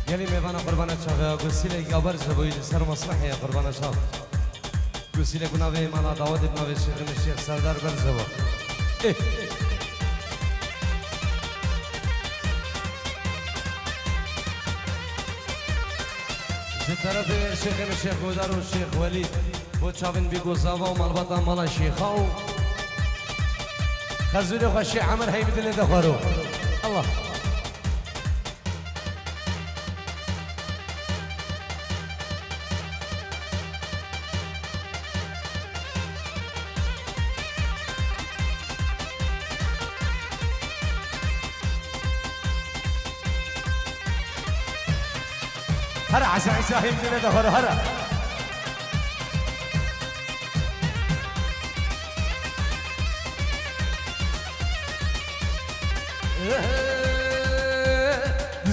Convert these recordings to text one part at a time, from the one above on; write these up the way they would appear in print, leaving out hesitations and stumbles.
یعنی میوان قربان چاق گسیله گابر زبوی سر مصلحه قربان چاق گسیله گناوی مالا داود ابن شیخ سردار برزبو زی طرف شیخ گودار و شیخ ولید بو چاوین بی گوزاوا و مالباتا مالا شیخاو خرزولی خواه شیخ عمر هی بدلی دخوارو الله هرا عسى هي بدلی دخوارو هرا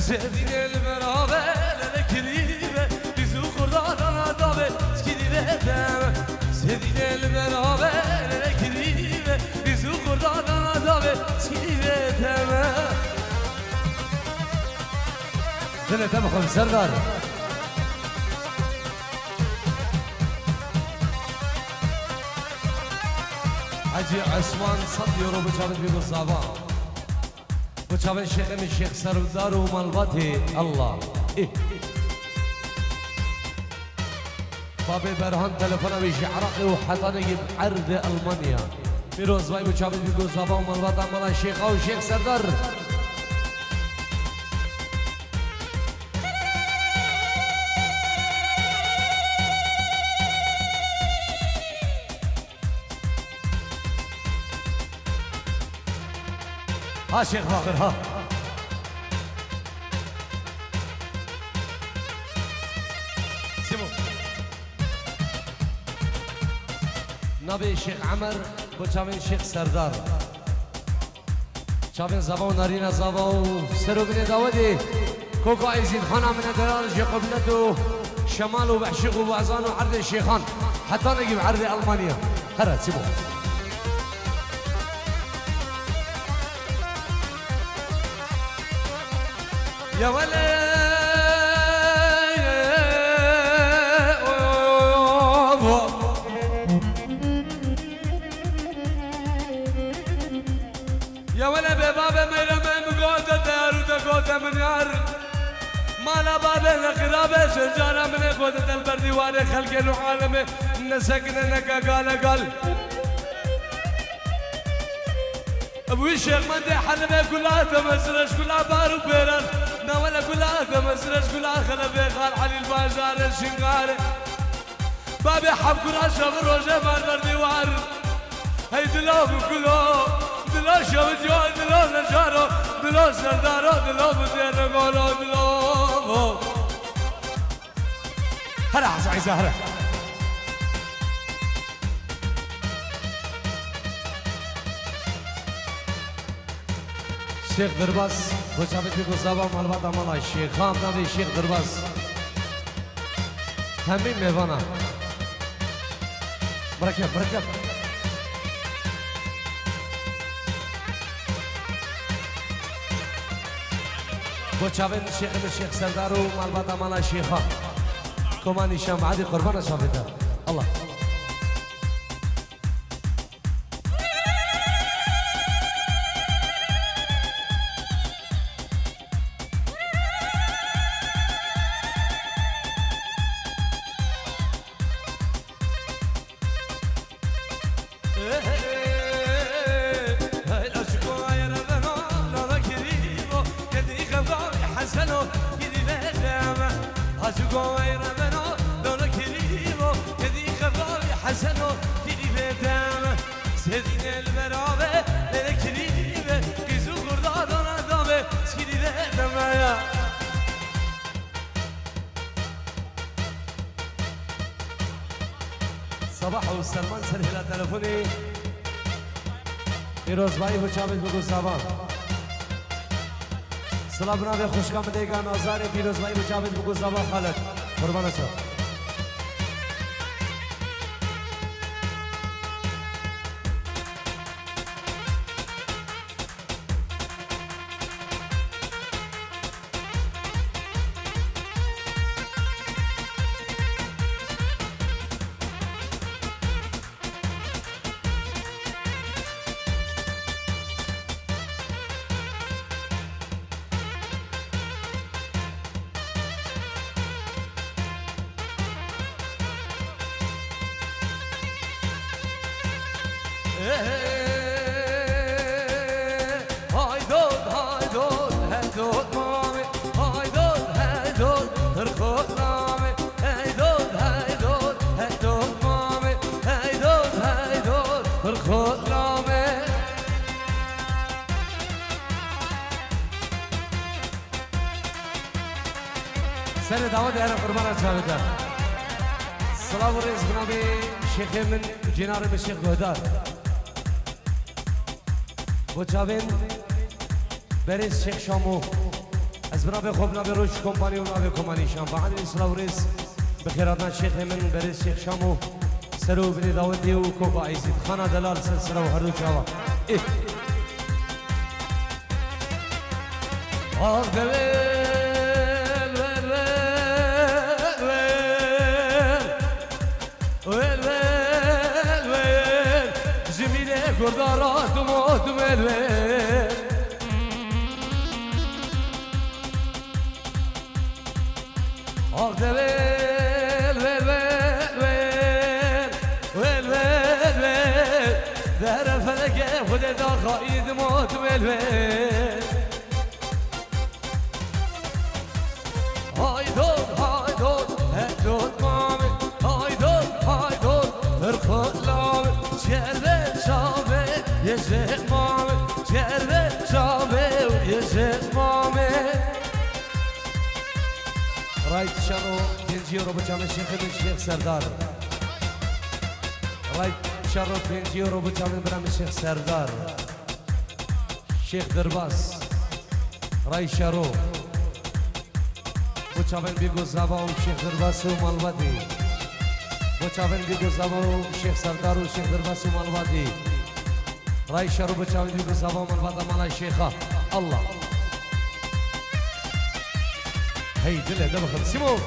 Sevdin el beraber elektriğe bizi kurdan davet skidiveden Sevdin el beraber elektriğe bizi kurdan davet skidiveden Dile tamam Serdar Hacı Osman satıyor bu çabuk bir musafa وشافن الشيخ سردار ومالباتي الله بابي برهان تلفونه بيجي عراقي وحطاني بعرض المانيا فيروز باي وشافن بيقول صبا ومالباتا مالا الشيخ او الشيخ سردار ها شيخ فاخر ها سيبو نبي شيخ عمر وشافين شيخ سردار شافين زبا ونارينا زبا وسرو بن داودي كوكو عايزين خانا من درارج قبلته شمال وبعشق وبعزان وعرض الشيخان حتى نجيب عرض المانيا هرا سيبو يا ولا يا ولا بباب ميرم مقود الدار وتقود من يار مالا باب الخرابة شجارة من قود البردي واري خلق العالم نسكن نكا قال ابو الشيخ مندي حلبة كلها تمسرش كلها بارو بيران ناولا كلها تمسرش كلها خلبة خال علي البازار الشنقار بابي حب كلها شغل روجة مار ديوار هي دلو بكلو دلو شوجو دلو نجارو دلو سردارو دلو بزين قولو دلو هلا عزيزي زهرة شيخ درباس خوشابت بگو زبا مالبات امالا شیخ هم نبی شیخ درباس همین میوانا برکت خوشابت شیخ سردار و مالبات امالا شیخ هم کمانی شمعادی قربان شابته الله صباح والسلمان سرهلا تلفوني فيروز باي بچابت بگو صباح سلام نام خوشکام دیگه نازار فیروز باي بچابت بگو صباح خالد قربان شو هایدود هایدود هایدود مامی هایدود هایدود ترخود نامی هایدود هایدود هایدود مامی هایدود هایدود ترخود نامی سر دعوت هر قربان جاویدان سلام و رئیس جناب شیخ من جناب شیخ گهدار و جاوید بریز شیخ شامو از جناب خوب ناب روش کمپانی و ناب کمپانی شام بعد سلام و رئیس بخیراتنا شیخ من بریز شیخ شامو سرو بنی دعوتی و کوبا عزیز خانه دلال سلسله و هر دو جاوا آه گردارات و مادم الویل آخ دویل ویل ویل ویل ویل ویل در فلک خود دا خواهید مادم الویل های دود های دود های دود مامی های دود های دود فرخود لامی چرده شامه یه شیخ مامه چرده شامه یه شیخ مامه رایت شانو پنجی رو بچم شیخ سردار رایت شانو پنجی رو بچم برم شیخ سردار شیخ درباس رایت شانو بچم بیگو زبا و شیخ درباس و مالواتی بچم بیگو زبا و شیخ سردار و شیخ درباس و مالواتی رای شروع بچاوی دیگه زبان من بعد مالای شیخا الله هی دل ده بخل سیمو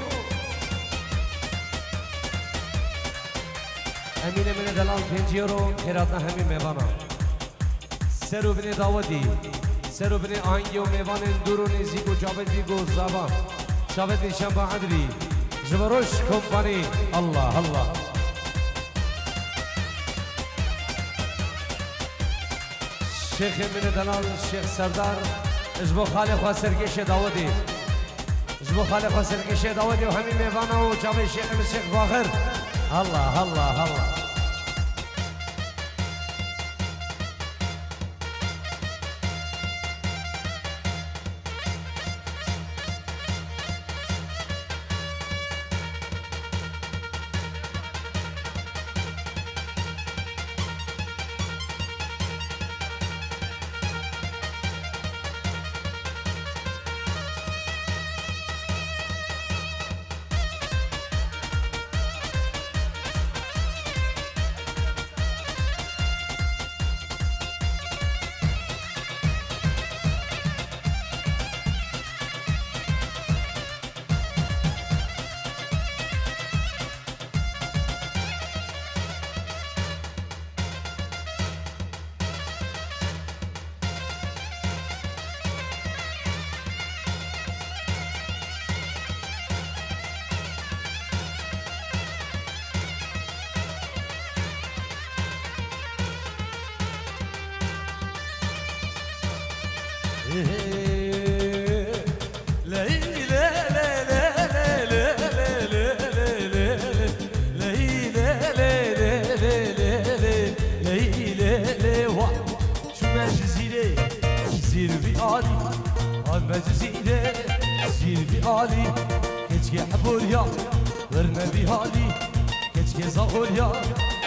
امین من دلال پنجی رو خیراتنا همین میوانا سرو بنی داودی سرو بنی آهنگی و میوان دورو نیزیگو جاوید دیگو زبان جاوید نیشان با عدلی جبروش کمپانی الله الله شیخ من دلال شیخ سردار اجبو خالق و سرگیش داودی اجبو خالق و سرگیش داودی و همین میوانا و جاوی شیخ من شیخ باخر الله الله الله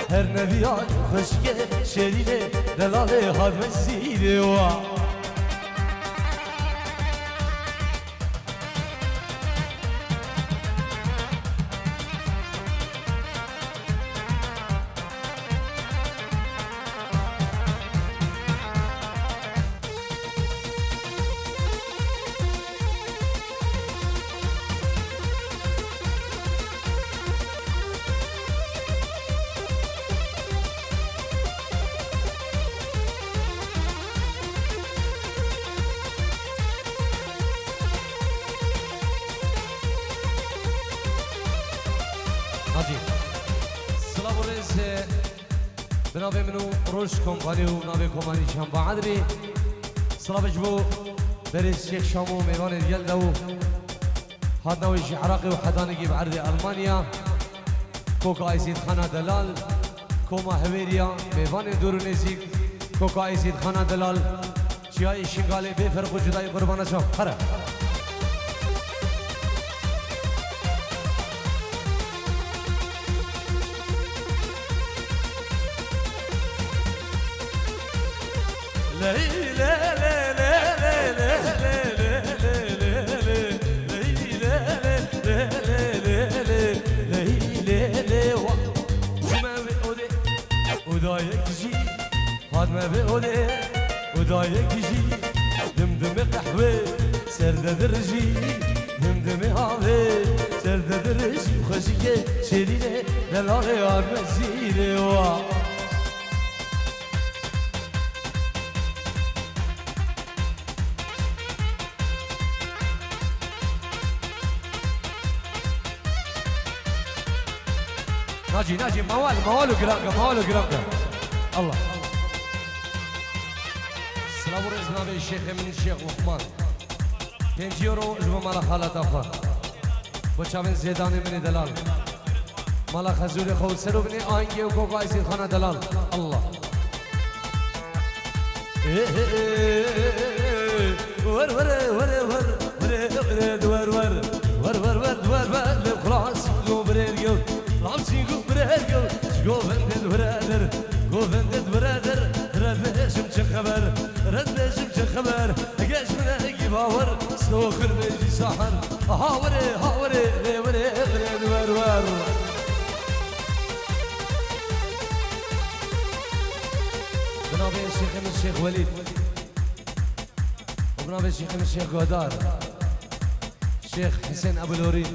هر نبیان خشک شرینه دلاله حد مسیره و بنابي منو روش كومباني ونابي كومباني شامبا عدري صلاة بجبو بريس الشيخ شامو ميوان الجلدو هاد نويشي عراقي وحدانقي بعرض ألمانيا كوكا ايزيد خانا دلال كوما هويريا ميوان دورونيزيك كوكا ايزيد خانا دلال شياي شنغالي بفرق وجدائي قربانا شو خرا لا لا لا لا ما بقولي ودايك جي دمدم قحوة سرد درجي دمدم هاوي سرد درجي خشية شرينة دلاغي عاد مزيني وا ناجي موالو قرانقة الله سلام ورزقنا بالشيخ من الشيخ لقمان 5 يورو جوا مالا خالة أخر بچاوين زيداني من دلال مالا خزوري خود سرو بني آنگي و كوكا يسير خانة دلال الله ور ور ور ور ور ور خلاص جو بريريو رامسي جو بريريو جو فندد برادر جو فندد برادر رد بهشم چه خبر رد بهشم چه خبر اگهش من اگی باور سوخر بیجی ساحر هاوره لیوره ور ور بنابي الشيخ من الشيخ وليد وبنابي الشيخ من الشيخ قدار الشيخ حسين ابو الوريد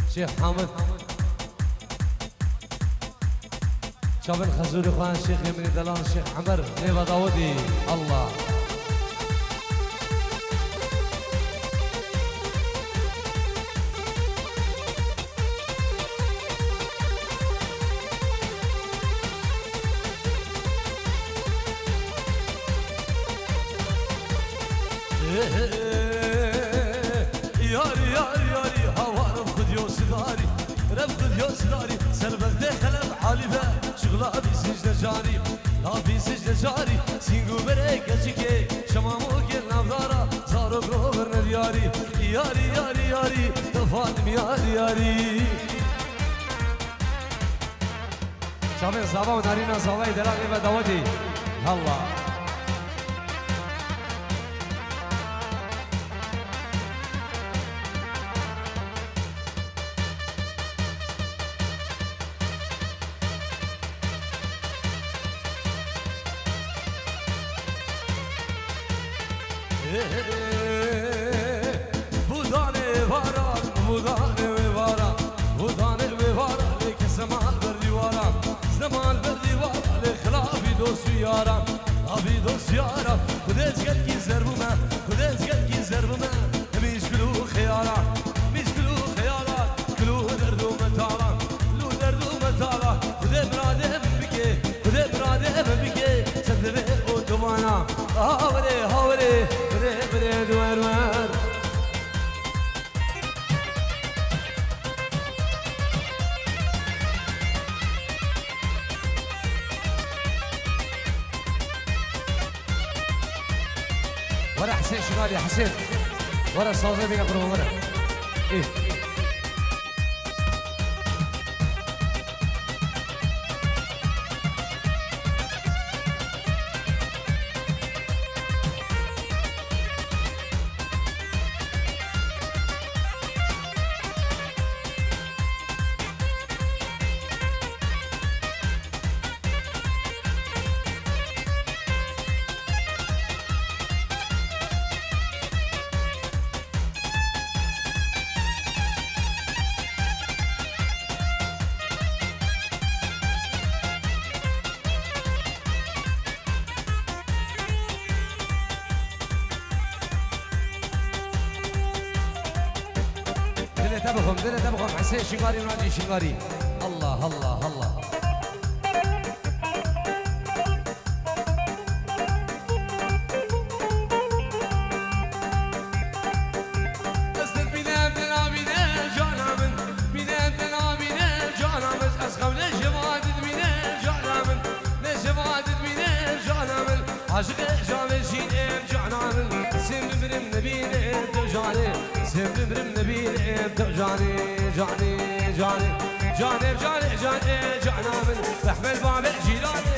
الشيخ حامد شابن خزوري خوان الشيخ يمني دلال الشيخ عمر نيبا داودي الله ياري هوا رفض يوسداري رفض يوسداري سلبك دخل بعالبه شغله بيسجن جاري لا بيسجن جاري سينغو بريك اشكي شمامو كل نافدارا صارو غوبر دياري ياري تفاهم ياري شامل زابا ونارينا زابا دلالي بداودي الله بودانه ویوارا لیک زمان بردی وارا لخلافی دوست یارم آبی دوست یارم خودت گل کی زربومه میش کلو خیارا کلو دردو متالا خودت برادم بگه سدبه اتوبانا هاوره بره دوار ورا حسين شمالي حسين ورا صوزي بينا قربوا ورا ايه دل تبغم حسين شنغاري ونادي شنغاري الله حسين بن نبيل جاني جاني جاني جاني جاني جاني جانا من رحمة الباب جيلاني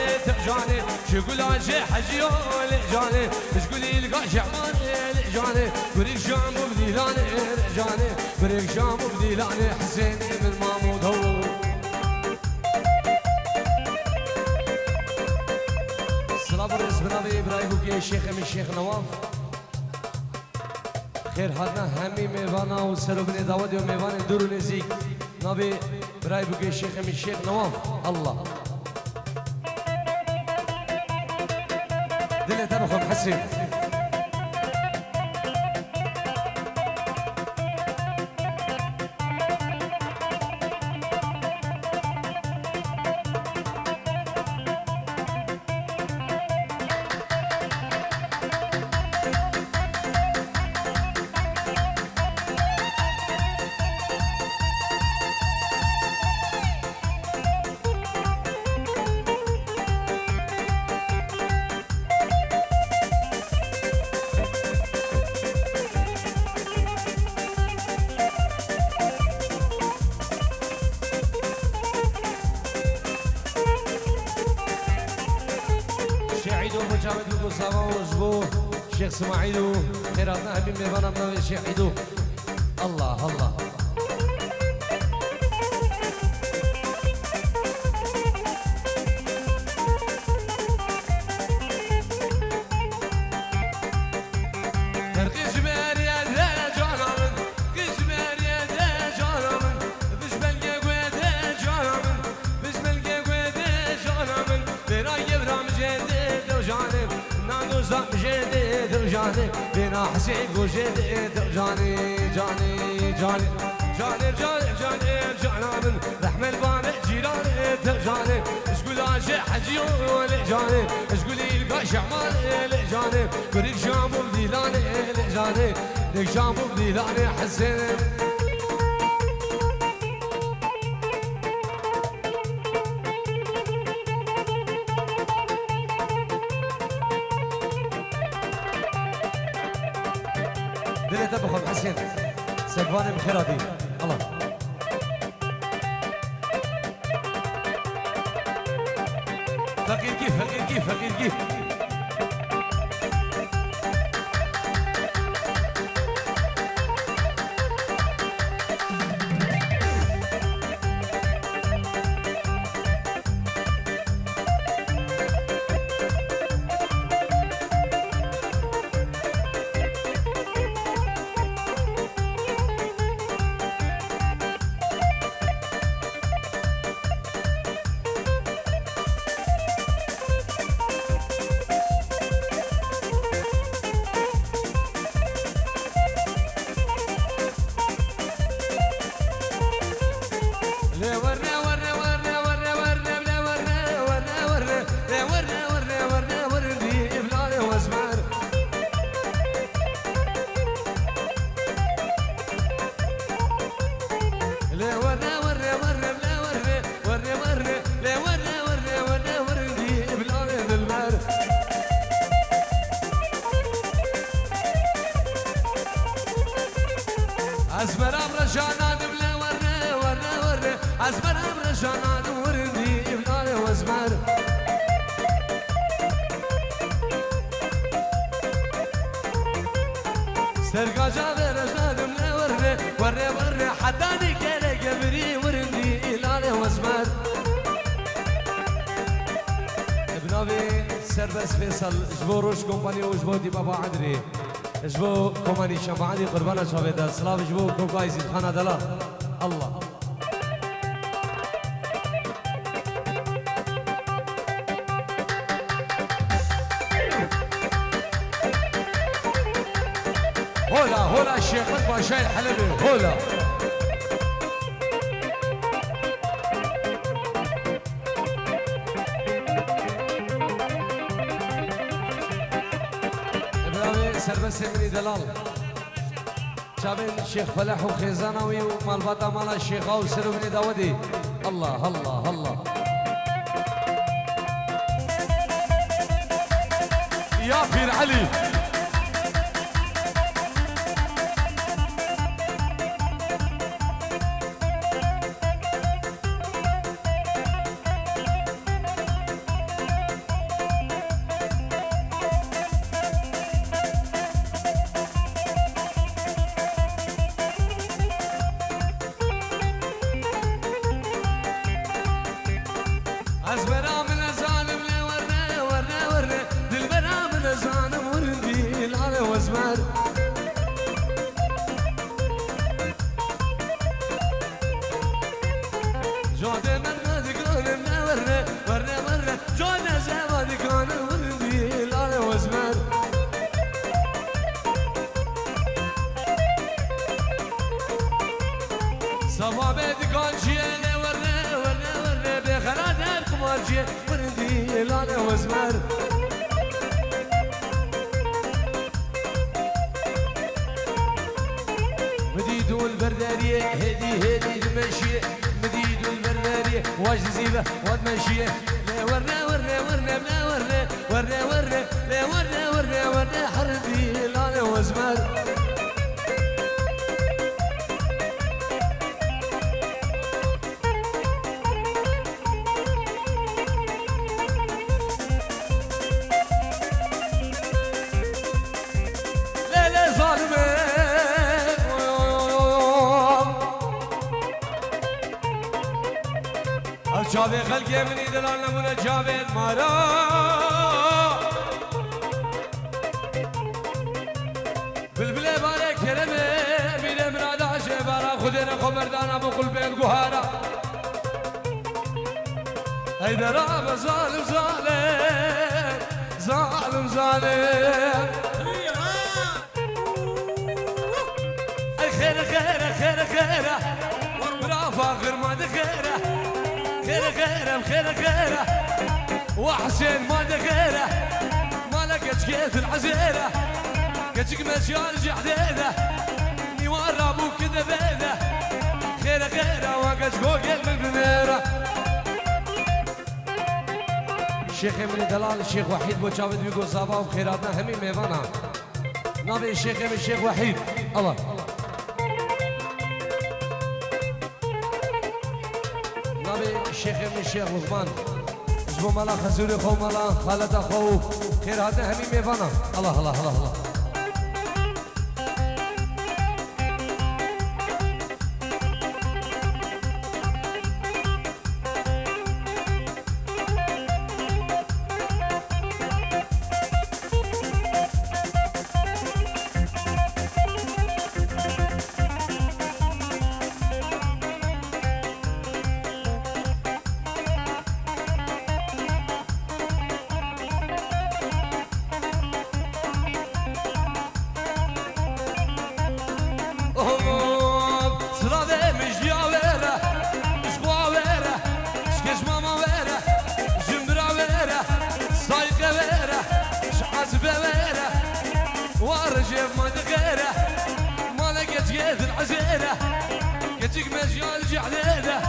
جاني شقول شي حجيول جاني شقولي لقى شعمان جاني بريك شام وبديلاني جاني بريك شام وبديلاني حسين بن محمود هو صلابر اسم نبي ابراهيم وكي الشيخ من الشيخ نواف خير هرنا همي ميوانا وسرو بن داود وميوان دورو نزيك نبي ابراهيم وكي الشيخ من الشيخ نواف الله دلي تبخم حسين شيخ اسماعيل خيراتنا حبيب ميوانا بنوي الشيخ عيدو الله الله بنا حسين وجديد جاني جاني جاني جاني جاني جاني جانا من رحمة الباب جيلاني جاني شقول شي حجيول جاني شقولي لقى شعمان جاني بريك شام وبديلاني جاني بريك شام وبديلاني حسين دلي تبخم حسين سباني بخيراتي الله فقير كيف فقير كيف فقير كيف أزمر أبرشانا دبلا ورنا ورنا ورنا أزمر أبرشانا دوردي إبنار وأزمر سرقا جابر أجنا دبلا ورنا ورنا ورنا حداني كالا قبري وردي إلال وأزمر ابنابي سربس فيصل جبو روش كومباني وجبو دي بابا عدري جبو كوماني شمعاني قربانا شابيدا سلاف جبو كوكاي زيد خانا دلا الله هولا هولا الشيخ الباشا الحلبي هولا سربس مني دلال شابين الشيخ فلاح وخيزانوي ومالباتا مالا الشيخ او سرو بني داودي الله الله الله يا فير علي أزمنا من الظالم لي ورنا ورنا ورنا دلبنا من الظالم وردي العلى وزمار جودة من مدكون ورنا ورنا ورنا ورنا جودة زمدكون وردي العلى وزمار صبا بدكون شيء ورنا ورنا ورنا بخلات القمارجي وردي العلى وزمار مديدو البردارية هدي المشية مديدو البردارية واجد زيبة واد مشية لا ورنا ورنا ورنا بلا ورنا ورنا ورنا لا ورنا ورنا ورنا حردي العلى وزمار جاوی خلقی منی دلال نمونه جاوید مارا بلبل باره کرمه میره مرادا شبارا خودین خبردانا بقل بین گوهارا هیدرا بظالم ظالم ظالم ظالم خير خير خير خير برافا غير ما دخيره خير خيره خير خيره وحسين ما دخيره ما لقيت كيف العزيره كتك مشيار جحديده نيوار ابوك دبيده خير خيره وقت جوجل من بنيره الشيخ من دلال الشيخ وحيد بوجاود بيقول صباح وخيراتنا همي ميفانا نبي الشيخ من الشيخ وحيد الله الشيخ من الشيخ لقمان جبو مالا خزوري خو مالا خالد اخو خير هذا همي ميفانا الله الله الله الله وارجف ما دغيره ما لقيت جيت العزيره كتك مجال جحديده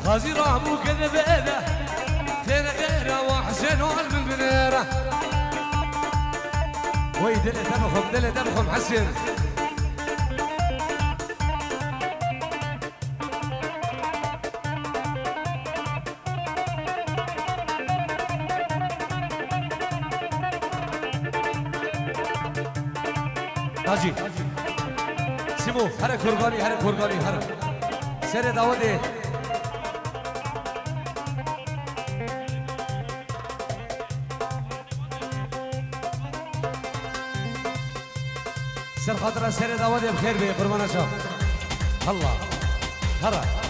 غازي رامو كذبيده خير غيره وحسين والمن بنيره وي دل دمخم حسن حاجی سیمو هر قربانی هر سر داوده سر خاطر سر داوده بخير به قربان شاه الله هر